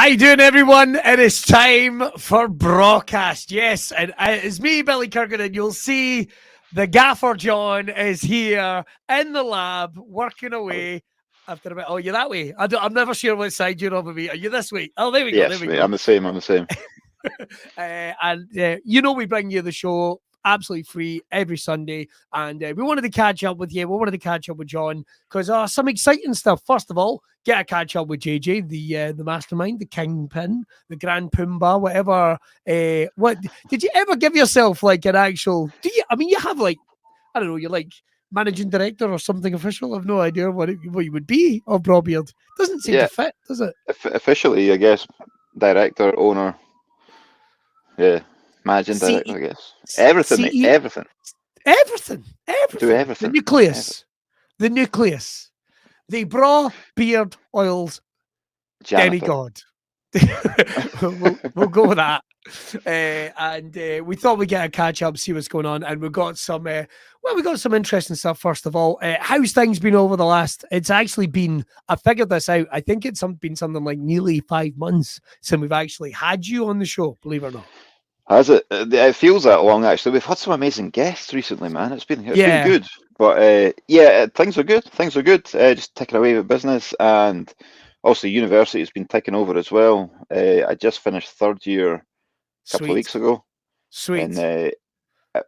How you doing, everyone? It is time for Braw Cast. Yes, and it's me, Billy Kirkwood, and you'll see the gaffer John is here in the lab working away. After a bit, oh, you're that way. I'm never sure what side you're on with me. Are you this way? Oh, there we go. Yes, there we mate, go. I'm the same. You know, we bring you the show absolutely free every Sunday, and we wanted to catch up with you. We wanted to catch up with John because some exciting stuff. First of all, get a catch up with JJ, the mastermind, the kingpin, the grand Pumbaa, whatever. What did you ever give yourself like an actual? I mean, you have like, I don't know, you're like managing director or something official. I've no idea what you would be of Braw Beard. Doesn't seem to fit, does it? Officially, I guess, director, owner, managing director, I guess. Everything, mate, everything. Everything. Do everything. The nucleus. The Braw Beard Oils demigod. we'll go with that. We thought we'd get a catch up, see what's going on, and we got some interesting stuff. First of all, how's things been over the last? It's actually been. I figured this out. I think it's been something like nearly 5 months since we've actually had you on the show. Believe it or not. Has it? It feels that long, actually. We've had some amazing guests recently, man. It's been good. But things are good. Things are good. Just ticking away with business, and also university has been taking over as well. I just finished third year a couple of weeks ago. Sweet. And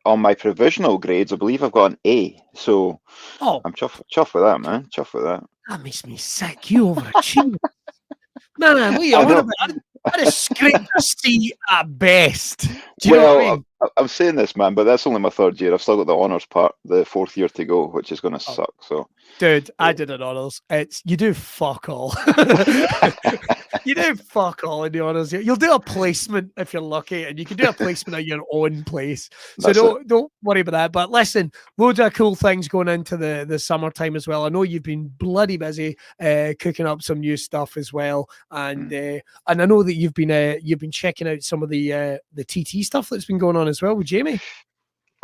on my provisional grades, I believe I've got an A. So I'm chuffed with that, man. Chuffed with that. That makes me sick. You overachieved. Man, what are you on about? I just scraped a C at best. Do you know what I mean? I'm saying this, man, but that's only my third year. I've still got the honours part, the fourth year to go, which is going to suck. So, dude, I did an honours. You do fuck all. You do fuck all in the honours. You'll do a placement if you're lucky, and you can do a placement at your own place. So don't worry about that. But listen, loads of cool things going into the summertime as well. I know you've been bloody busy cooking up some new stuff as well, and I know that you've been checking out some of the TT stuff that's been going on as well with Jamie.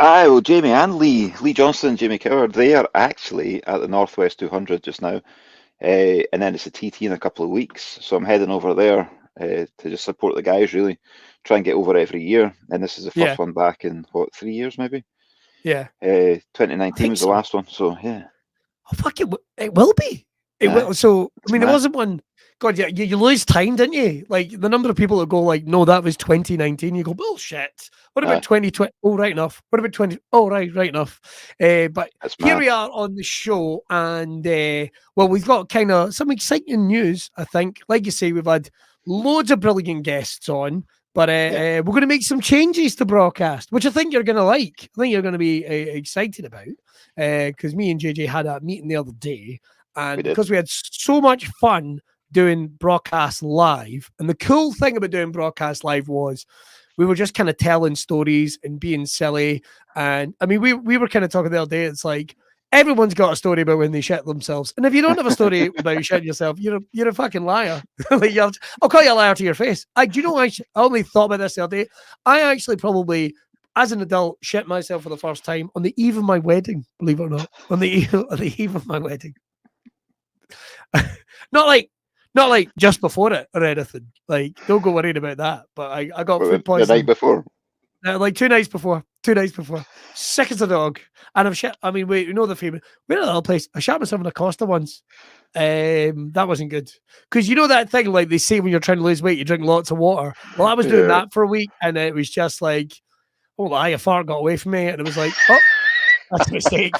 Well, Jamie and Lee Johnston, Jamie Coward, they are actually at the Northwest 200 just now. And then it's a TT in a couple of weeks. So I'm heading over there to just support the guys, really. Try and get over every year. And this is the first one back in, 3 years maybe? Yeah. 2019 was the last one. So, yeah. Oh, fuck it. It will be. It will. So, I mean, it wasn't one. God, yeah, you lose time, didn't you? Like, the number of people that go like, no, that was 2019. You go, bullshit. What about 2020? Oh, right enough. What about 20? Oh, right enough. But here we are on the show, and we've got kind of some exciting news, I think. Like you say, we've had loads of brilliant guests on, but we're going to make some changes to Braw Cast, which I think you're going to like. I think you're going to be excited about, because me and JJ had a meeting the other day, and because we had so much fun doing Braw Cast live. And the cool thing about doing Braw Cast live was we were just kind of telling stories and being silly. And I mean, we were kind of talking the other day. It's like everyone's got a story about when they shit themselves. And if you don't have a story about shitting yourself, you're a fucking liar. Like, I'll call you a liar to your face. Do you know, I only thought about this the other day. I actually probably, as an adult, shit myself for the first time on the eve of my wedding, believe it or not. On the eve of my wedding. Not like just before it or anything. Like, don't go worrying about that. But I got food poisoning. The night before? Like 2 nights before. 2 nights before. Sick as a dog. And I've shit. I mean, wait, you know the famous. We're at another place. I shot myself in a Costa once. That wasn't good. Because you know that thing, like they say when you're trying to lose weight, you drink lots of water. Well, I was doing that for a week, and it was just like, a fart got away from me. And it was like, oh, that's a mistake.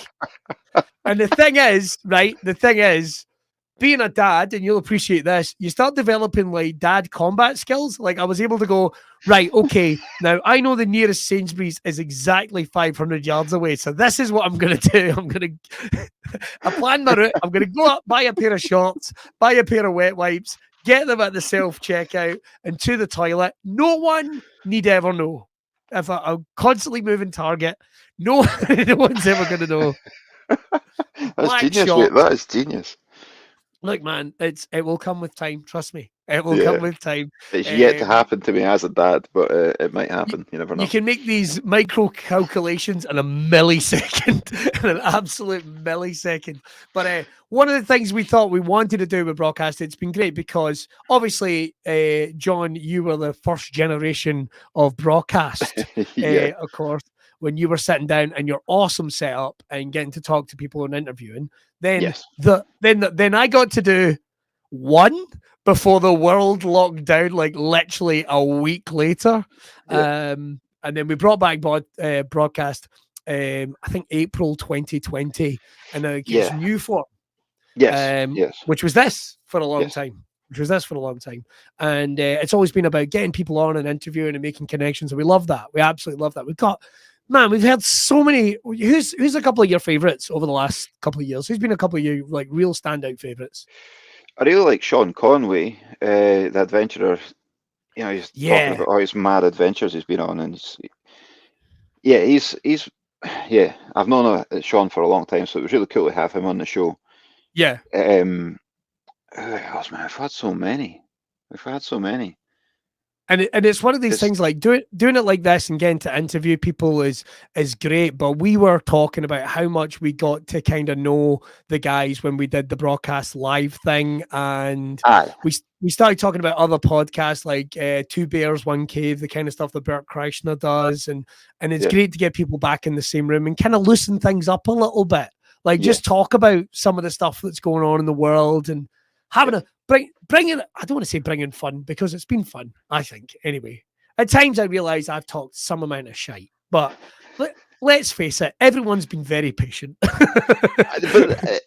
And the thing is, being a dad, and you'll appreciate this, you start developing like dad combat skills. Like, I was able to go, right, okay, now I know the nearest Sainsbury's is exactly 500 yards away. So this is what I'm going to do. I plan my route. I'm going to go up, buy a pair of shorts, buy a pair of wet wipes, get them at the self-checkout and to the toilet. No one need ever know. If I'm constantly moving target, no one's ever going to know. That's genius, mate. That is genius. Look, man, it will come with time. Trust me. It will come Yeah. with time. It's yet to happen to me as a dad, but it might happen. You never know. You can make these micro calculations in a millisecond, in an absolute millisecond. But one of the things we thought we wanted to do with Braw Cast, it's been great because obviously, John, you were the first generation of Braw Cast, Yeah. of course, when you were sitting down and your awesome setup and getting to talk to people and interviewing. Then Yes. then I got to do one before the world locked down, like literally a week later. Yeah. And then we brought back broadcast, I think April 2020, and its Yeah. new form, Yes. Yes. which was this for a long Yes. time. And it's always been about getting people on and interviewing and making connections. And we love that. We absolutely love that. We've had so many. Who's a couple of your favorites over the last couple of years? Who's been a couple of your like real standout favorites? I really like Sean Conway, the adventurer. You know, he's talking about all his mad adventures he's been on, and he's I've known Sean for a long time, so it was really cool to have him on the show. Yeah. Who else, man? We've had so many. And it's one of these things, like doing it like this and getting to interview people is great. But we were talking about how much we got to kind of know the guys when we did the broadcast live thing, and we started talking about other podcasts like Two Bears, One Cave, the kind of stuff that Bert Kreischer does, and it's great to get people back in the same room and kind of loosen things up a little bit, like just talk about some of the stuff that's going on in the world and having a bring in, I don't want to say bring in fun because it's been fun, I think. Anyway, at times I realize I've talked some amount of shite, but let's face it, everyone's been very patient. The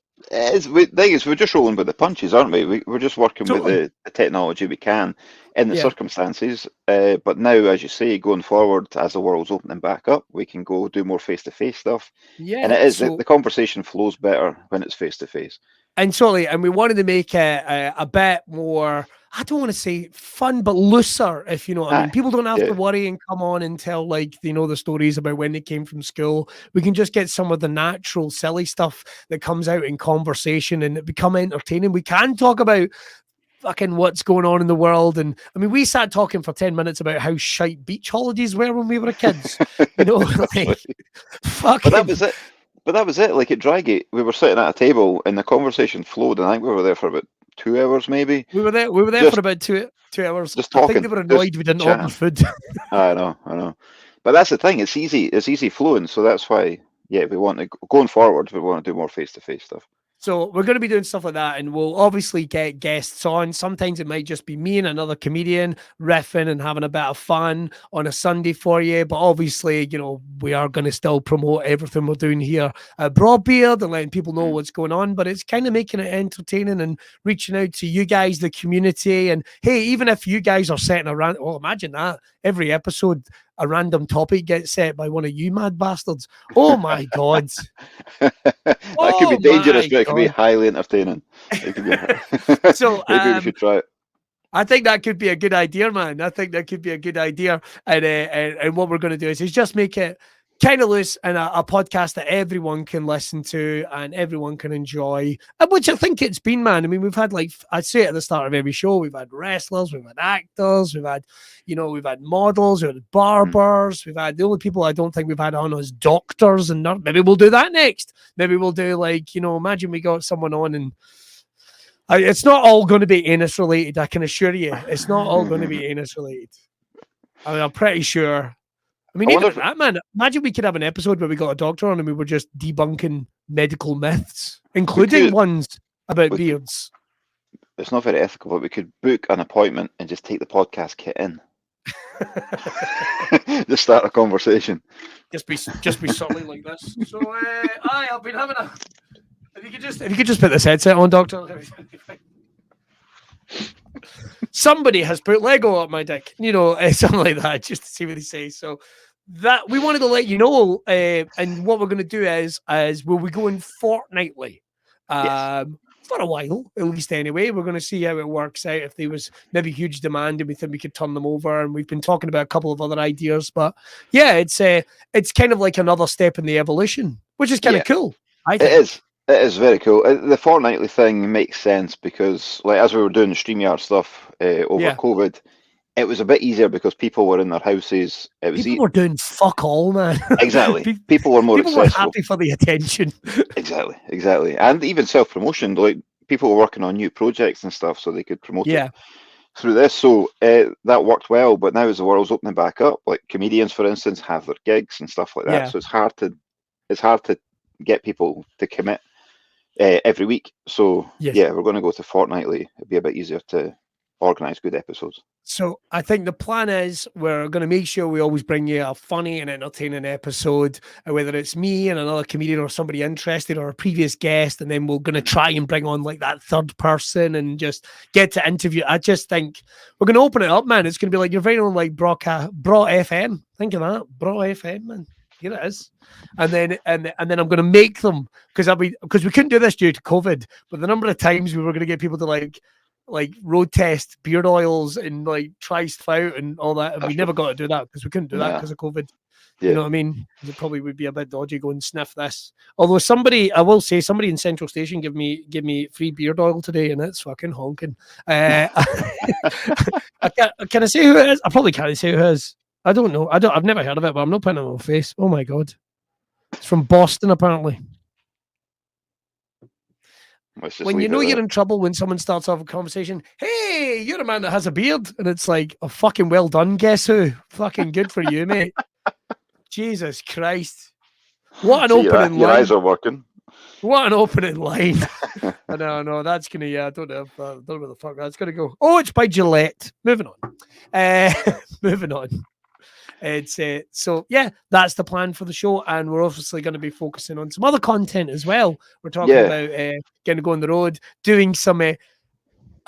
thing is, we're just rolling with the punches, aren't we? We're just working with the technology we can in the circumstances. But now, as you say, going forward, as the world's opening back up, we can go do more face-to-face stuff. Yeah, and it is the conversation flows better when it's face-to-face. And totally, and we wanted to make it a bit more, I don't want to say fun, but looser, if you know what I mean. People don't have to worry and come on and tell, like, you know, the stories about when they came from school. We can just get some of the natural, silly stuff that comes out in conversation and it become entertaining. We can talk about fucking what's going on in the world. And I mean, we sat talking for 10 minutes about how shite beach holidays were when we were kids. You know, like, fucking. But that was it. Like at Drygate, we were sitting at a table and the conversation flowed, and I think we were there for about 2 hours, maybe. We were there for about two hours. Just talking. I think they were annoyed we didn't order food. I know. But that's the thing. It's easy flowing. So that's why, we want to going forward. We want to do more face-to-face stuff. So we're going to be doing stuff like that, and we'll obviously get guests on. Sometimes it might just be me and another comedian riffing and having a bit of fun on a Sunday for you. But obviously, you know, we are going to still promote everything we're doing here at Braw Beard and letting people know what's going on. But it's kind of making it entertaining and reaching out to you guys, the community. And hey, even if you guys are setting around, imagine that every episode a random topic gets set by one of you mad bastards. Oh my God. That could be dangerous, but it could be highly entertaining. So maybe we should try it. I think that could be a good idea, man. I think that could be a good idea. And what we're going to do is just make it kind of loose and a podcast that everyone can listen to and everyone can enjoy, which I think it's been, man. I mean, we've had, like I say at the start of every show, we've had wrestlers, we've had actors, we've had models, we've had barbers, we've had, the only people I don't think we've had on is doctors and maybe we'll do that next. Maybe we'll do, like, you know, imagine we got someone on and it's not all going to be anus related. I can assure you, it's not all going to be anus related. I mean, I'm pretty sure. I mean, even that, man, imagine we could have an episode where we got a doctor on and we were just debunking medical myths, including ones about beards. It's not very ethical, but we could book an appointment and just take the podcast kit in. Just start a conversation. Just be something like this. So, I've been having a... If you could just put this headset on, doctor. Somebody has put Lego up my dick, you know, something like that, just to see what they say. So that we wanted to let you know, and what we're going to do is we'll be going fortnightly, for a while, at least anyway. We're going to see how it works out. If there was maybe huge demand and we think we could turn them over, and we've been talking about a couple of other ideas, but yeah, it's kind of like another step in the evolution, which is kind of cool. I think. It is. It is very cool. The fortnightly thing makes sense because, like, as we were doing the StreamYard stuff over Yeah. COVID, it was a bit easier because people were in their houses. It was People were doing fuck all, man. exactly. People were more People were accessible. happy for the attention. Exactly. And even self-promotion, like people were working on new projects and stuff so they could promote it Yeah. through this. So that worked well. But now as the world's opening back up, like comedians, for instance, have their gigs and stuff like that. Yeah. So it's hard to get people to commit every week. So Yes. yeah, we're going to go to fortnightly. It'd be a bit easier to organise good episodes. So I think the plan is we're going to make sure we always bring you a funny and entertaining episode, whether it's me and another comedian or somebody interested or a previous guest, and then we're going to try and bring on like that third person and just get to interview. I just think we're going to open it up, man. It's going to be like your very own like Braw FM. Think of that, Braw FM, man. Here it is. And then I'm going to make them because we couldn't do this due to COVID, but the number of times we were going to get people to like road test beard oils and like try stuff out and all that, and we never got to do that because we couldn't do that because of COVID. Yeah. You know what I mean? It probably would be a bit dodgy go and sniff this. Although I will say somebody in Central Station give me free beard oil today, and it's fucking honking. Can I say who it is? I probably can't say who it is. I don't know. I've never heard of it, but I'm not putting it on my face. Oh my god, it's from Boston apparently. When you know you're in trouble when someone starts off a conversation, hey, you're a man that has a beard, and it's like, oh, fucking well done, guess who? Fucking good for you, mate. Jesus Christ. What an opening line. Your eyes are working. What an opening line. I know, that's going to, I don't know where the fuck that's going to go. Oh, it's by Gillette. Moving on. Moving on. It's so yeah, that's the plan for the show, and we're obviously going to be focusing on some other content as well. We're talking about getting to go on the road, doing some. I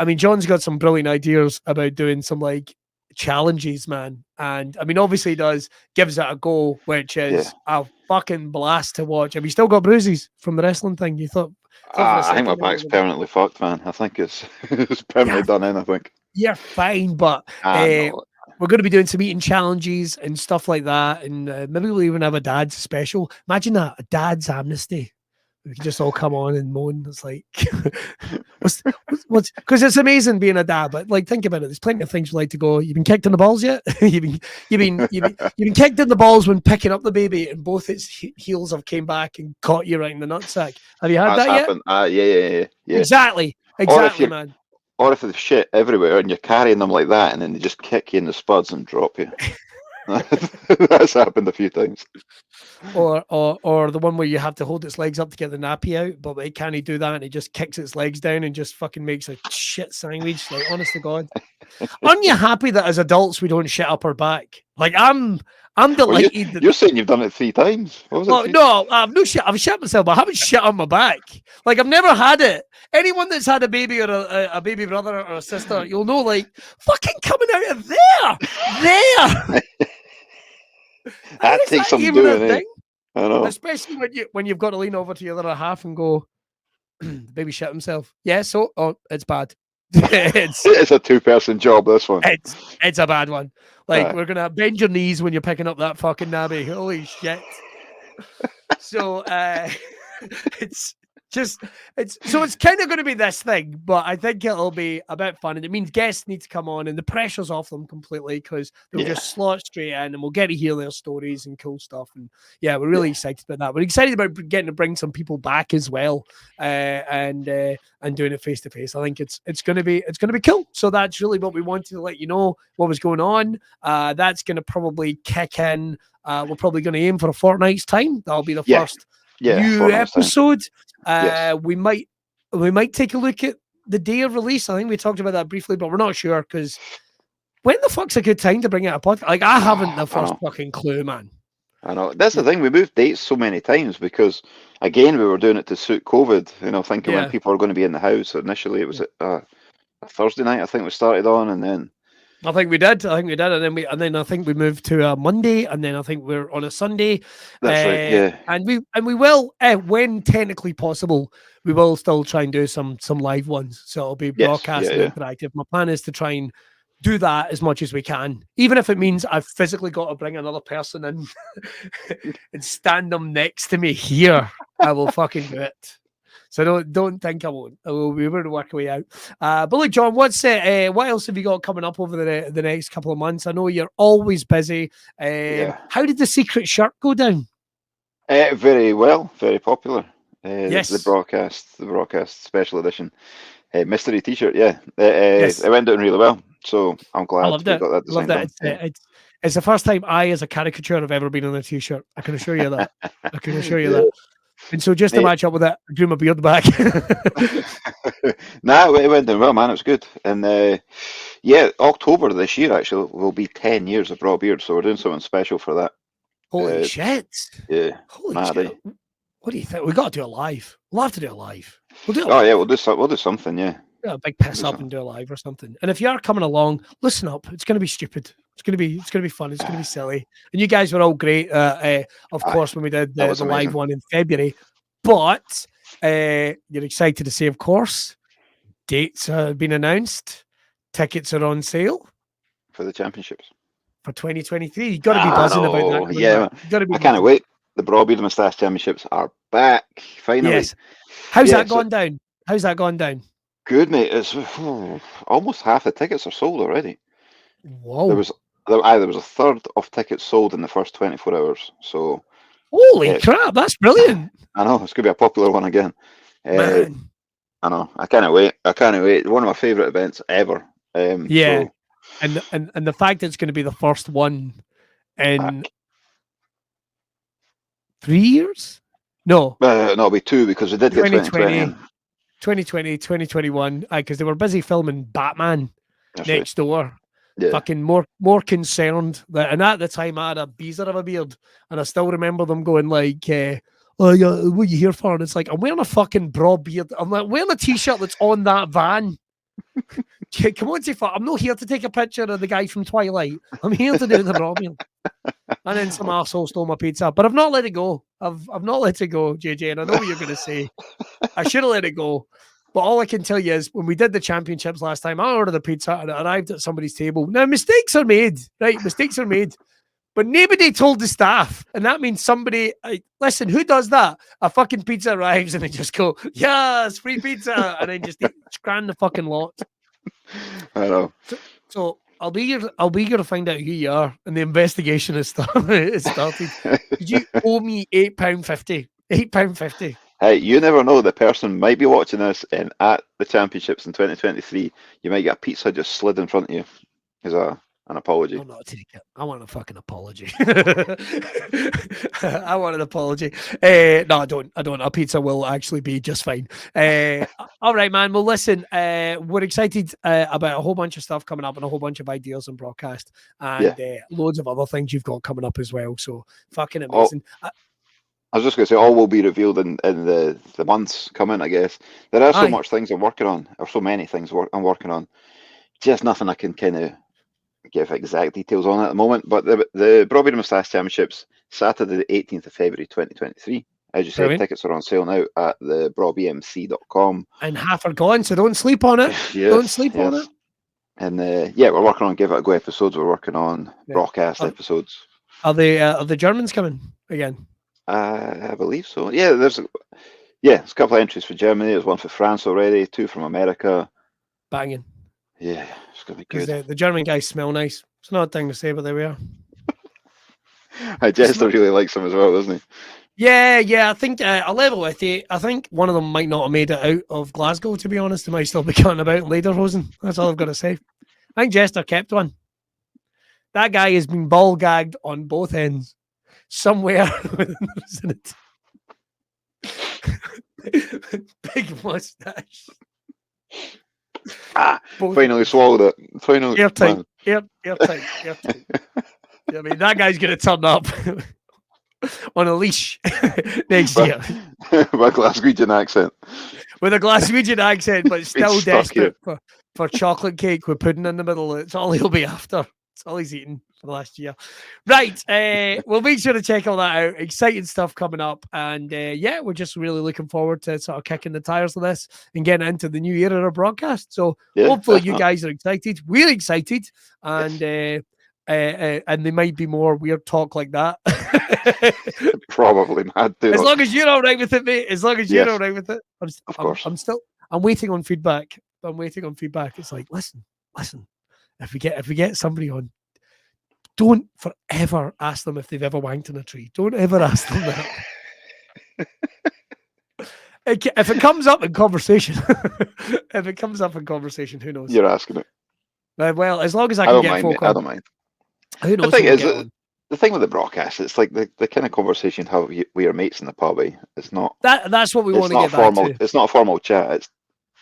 mean, John's got some brilliant ideas about doing some like challenges, man. And I mean, obviously, he gives it a go, which is a fucking blast to watch. Have you still got bruises from the wrestling thing? You thought? I think my back's permanently fucked, man. I think it's permanently done in. I think you're fine, but. We're going to be doing some eating challenges and stuff like that. And maybe we'll even have a dad's special. Imagine that, a dad's amnesty. We can just all come on and moan. It's like, what's, because it's amazing being a dad, but like, think about it. There's plenty of things you like to go. You've been kicked in the balls yet? you've been kicked in the balls when picking up the baby and both its heels have came back and caught you right in the nutsack. Have you had that happened. Yet? Yeah. Exactly, man. Or if there's shit everywhere and you're carrying them like that and then they just kick you in the spuds and drop you. That's happened a few times. Or the one where you have to hold its legs up to get the nappy out, but it can't do that and it just kicks its legs down and just fucking makes a shit sandwich. Like, honest to God. Aren't you happy that as adults we don't shit up our back? Like, I'm delighted. Well, you're saying you've done it 3 times. What was it? No, I've no shit. I've shit myself, but I haven't shit on my back. Like, I've never had it. Anyone that's had a baby or a baby brother or a sister, you'll know, like, fucking coming out of there. That takes some doing, eh? I know. Especially when you've got to lean over to your other half and go, the baby shit himself. Yeah, so it's bad. It's a 2-person job, this one. It's a bad one. Like, we're gonna bend your knees when you're picking up that fucking nabby. Holy shit. So it's kind of going to be this thing, but I think it'll be a bit fun, and it means guests need to come on, and the pressure's off them completely because they'll just slot straight in, and we'll get to hear their stories and cool stuff. And yeah, we're really excited about that. We're excited about getting to bring some people back as well, and doing it face to face. I think it's going to be cool. So that's really what we wanted to let you know what was going on. That's going to probably kick in. We're probably going to aim for a fortnight's time. That'll be the first new episode. We might take a look at the day of release. I think we talked about that briefly, but we're not sure because when the fuck's a good time to bring out a podcast? Like, I haven't the first fucking clue, man. I know. That's the thing. We moved dates so many times because, again, we were doing it to suit COVID. Thinking when people are going to be in the house. Initially, it was a Thursday night. I think we started on, and then. I think we did, and then I think we moved to a Monday, and then I think we're on a Sunday. That's right, yeah. And we will, when technically possible, we will still try and do some live ones. So it'll be broadcast and interactive. My plan is to try and do that as much as we can, even if it means I've physically got to bring another person in and stand them next to me here. I will fucking do it. So don't think I won't. I will be able to work a way out. But look, John, what else have you got coming up over the next couple of months? I know you're always busy. How did the secret shirt go down? Very well, very popular. Yes. The Braw Cast special edition mystery T-shirt. Yeah, it went down really well. So I'm glad we got that design done. It's the first time I, as a caricature, have ever been on a T-shirt. I can assure you that. I can assure you that. And so just to match up with that, I grew my beard back. Nah, it went down well, man. It was good. And yeah, October this year actually will be 10 years of Braw Beard, so we're doing something special for that. Holy shit. Yeah. Holy shit. What do you think? We've got to do it live. We'll have to do it live. We'll do it live. Yeah, we'll do something, yeah. A big piss up and do it live or something. And if you are coming along, listen up. It's going to be stupid. It's going to be fun. It's going to be silly. And you guys were all great, of course, when we did the live one in February. But you're excited to say, of course, dates have been announced. Tickets are on sale for the championships for 2023. You got to be buzzing about that. Yeah, I can't wait. The Braw Beard Moustache Championships are back finally. Yes. How's that gone down? How's that gone down? Good, mate. It's almost half the tickets are sold already. Whoa. There was a third of tickets sold in the first 24 hours. So holy crap, that's brilliant. I know, it's gonna be a popular one again. Man. I know. I can't wait. One of my favourite events ever. Yeah. So, and the fact that it's going to be the first one in 3 years? No. No, it'll be 2 because we did get 2020. 2020, 2021, because they were busy filming Batman next door. Yeah. Fucking more concerned that, and at the time I had a beezer of a beard, and I still remember them going like, "Oh yeah, what are you here for?" And it's like, I'm wearing a fucking Braw Beard. I'm like wearing a T-shirt that's on that van. Come on, I'm not here to take a picture of the guy from Twilight. I'm here to do the Braw Beard. And then some arsehole stole my pizza, but I've not let it go. I've not let it go, JJ, and I know what you're going to say. I should have let it go. But all I can tell you is when we did the championships last time, I ordered a pizza and it arrived at somebody's table. Now, mistakes are made, right? Mistakes are made. But nobody told the staff. And that means somebody, listen, who does that? A fucking pizza arrives and they just go, yes, free pizza. And then just scran the fucking lot. I know. So I'll be eager to find out who you are. And the investigation has started. Did you owe me £8.50? £8.50. Hey, you never know. The person might be watching this, and at the championships in 2023, you might get a pizza just slid in front of you as an apology. I'll not take it. I want a fucking apology. I want an apology. No, I don't. A pizza will actually be just fine. All right, man. Well, listen, we're excited about a whole bunch of stuff coming up and a whole bunch of ideas and broadcast and loads of other things you've got coming up as well. So fucking amazing. I was just going to say, all will be revealed in the months coming, I guess. There are so much things I'm working on, or so many things I'm working on. Just nothing I can kind of give exact details on at the moment. But the Braw Beard Moustache Championships, Saturday the 18th of February 2023. As you said, tickets are on sale now at the brawbmc.com. And half are gone, so don't sleep on it. Yes, don't sleep on it. And we're working on Give It a Go episodes. We're working on Braw Cast episodes. Are the Germans coming again? I believe so. Yeah, there's a couple of entries for Germany. There's one for France already, 2 from America. Banging. Yeah, it's gonna be good. The German guys smell nice. It's not a thing to say, but there we are. Jester really likes them as well, doesn't he? Yeah. I think a level with you. I think one of them might not have made it out of Glasgow. To be honest, they might still be cutting about Lederhosen. That's all I've got to say. I think Jester kept one. That guy has been ball gagged on both ends. Somewhere within the vicinity. Big mustache. Finally swallowed it. Finally. Airtight. Airtight. I mean, that guy's going to turn up on a leash next year. With a Glaswegian accent. With a Glaswegian accent, but still desperate for chocolate cake with pudding in the middle. It's all he'll be after. It's all he's eaten for the last year. Right. We'll make sure to check all that out. Exciting stuff coming up. And we're just really looking forward to sort of kicking the tires of this and getting into the new era of broadcast. So hopefully you guys are excited. We're excited. And and they might be more weird talk like that. Probably, man. As long as you're all right with it, mate. As long as you're all right with it. Of course. I'm waiting on feedback. It's like, listen. If we get somebody on, don't forever ask them if they've ever wanked in a tree. Don't ever ask them that. If it comes up in conversation, who knows? You're asking it. Well, as long as I can get folk on. I don't mind. Who knows? The thing is, the thing with the Braw Cast, it's like the kind of conversation you have with your mates in the pub. It's not that's what we want to get back to. It's not a formal chat. It's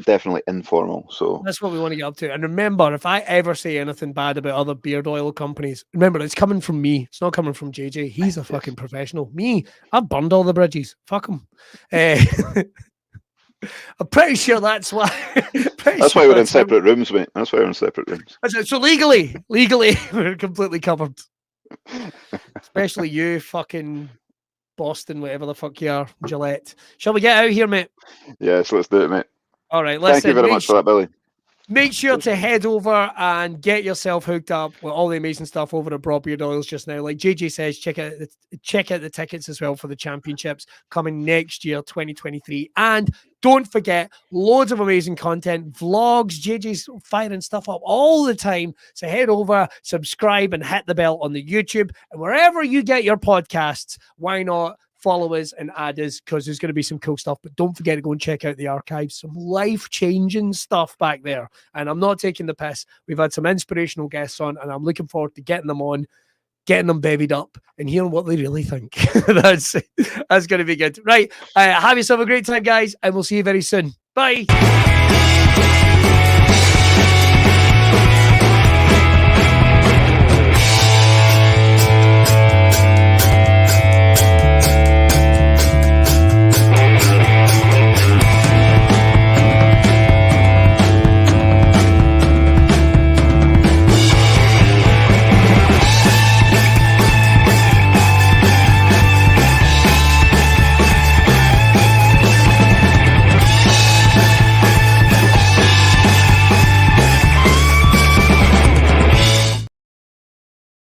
definitely informal. So that's what we want to get up to. And remember, if I ever say anything bad about other beard oil companies, remember it's coming from me. It's not coming from JJ. He's a fucking professional. Me, I've burned all the bridges. Fuck him. I'm pretty sure that's why. That's why we're in separate rooms, mate. That's why we're in separate rooms. So legally, we're completely covered. Especially you, fucking Boston, whatever the fuck you are, Gillette. Shall we get out here, mate? Yes, let's do it, mate. All right, listen. Thank you very much for that, Billy. Make sure to head over and get yourself hooked up with all the amazing stuff over at Braw Beard Oils just now. Like JJ says, check out the tickets as well for the championships coming next year, 2023. And don't forget, loads of amazing content, vlogs, JJ's firing stuff up all the time. So head over, subscribe, and hit the bell on the YouTube. And wherever you get your podcasts, why not follow us and add us, because there's going to be some cool stuff. But don't forget to go and check out the archives. Some life-changing stuff back there. And I'm not taking the piss. We've had some inspirational guests on, and I'm looking forward to getting them on, getting them bevied up, and hearing what they really think. That's going to be good. Right. Have yourself a great time, guys, and we'll see you very soon. Bye.